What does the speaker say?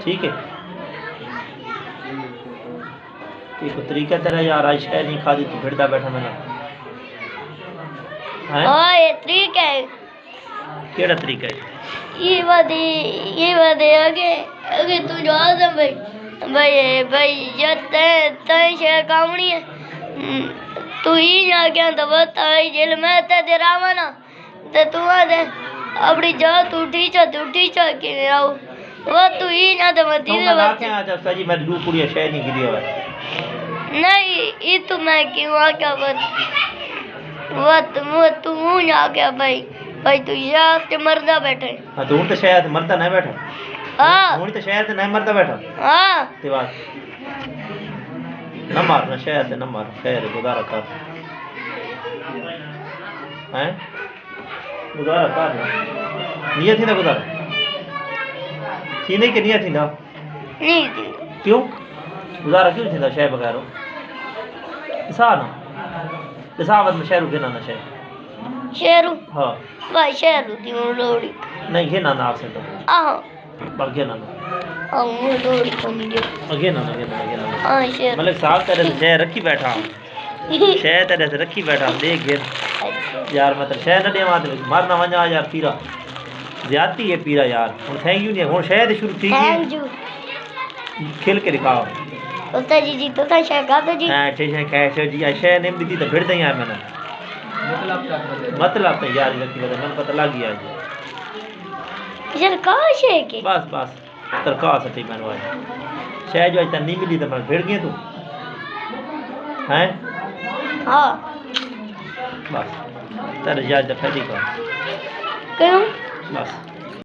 ठीक है। एक तरीका तेरा यार आज शह नहीं खा दी तू फिरदा बैठा मैंने हैं। ये तरीका है। केड़ा तरीका है? ये वादे आगे आगे तू जो आदम भाई भाई भाई जब तय शह कामनी है तू ही ना क्या तो बताई जेल में ते देरावा ना ते तू आदे अपनी जा तू टीचा के आओ वो तू ही ना तो मत दे बस क्या आज सजी मैं दू कुड़िया शह नहीं गिरी है नहीं ये तो मैं क्यों क्या बात वो तू ना क्या भाई भाई तू यार के मरदा बैठे। हां तो उन तो शायद मरदा नहीं बैठा। हां उन तो शायद नहीं मरदा बैठा। हां ते बात न मारना शायद न मार खैर गुजारा कर हैं गुजारा कर नियत थी ना गुजारा थी नहीं कि नियत थी ना नहीं थी क्यों गुजारा क्यों थी ना शायद बगैर सा ना सावत में शहर के ना शहर शेरू हां भाई शेरू दी लोड़ी नहीं ये ना ना आपसे तो आहो बाकी ना वो लोड़ी कम जो अगे ना हां शेरू मतलब साहब तेरे से रखी बैठा शहर तेरे से रखी बैठा देख गिर यार मतलब शहर न देवा मरना वजा यार पीरा ज्यादती है पीरा यार हुन थैंक यू नहीं हुन शहर शुरू ठीक है थैंक यू खेल के दिखाओ उस्ताद जी तो का शह का जी हां ठीक है कैसे जी शहर ने दी तो फिर दई यार मैंने मतलब तो यार व्यक्ति बता मन पता लग गया यार का शह के बस तरका सटी मैंने शह जो आज नहीं मिली तो मैं फिर गया तू हैं हां बस तेरे याद तो फटी का क्यों बस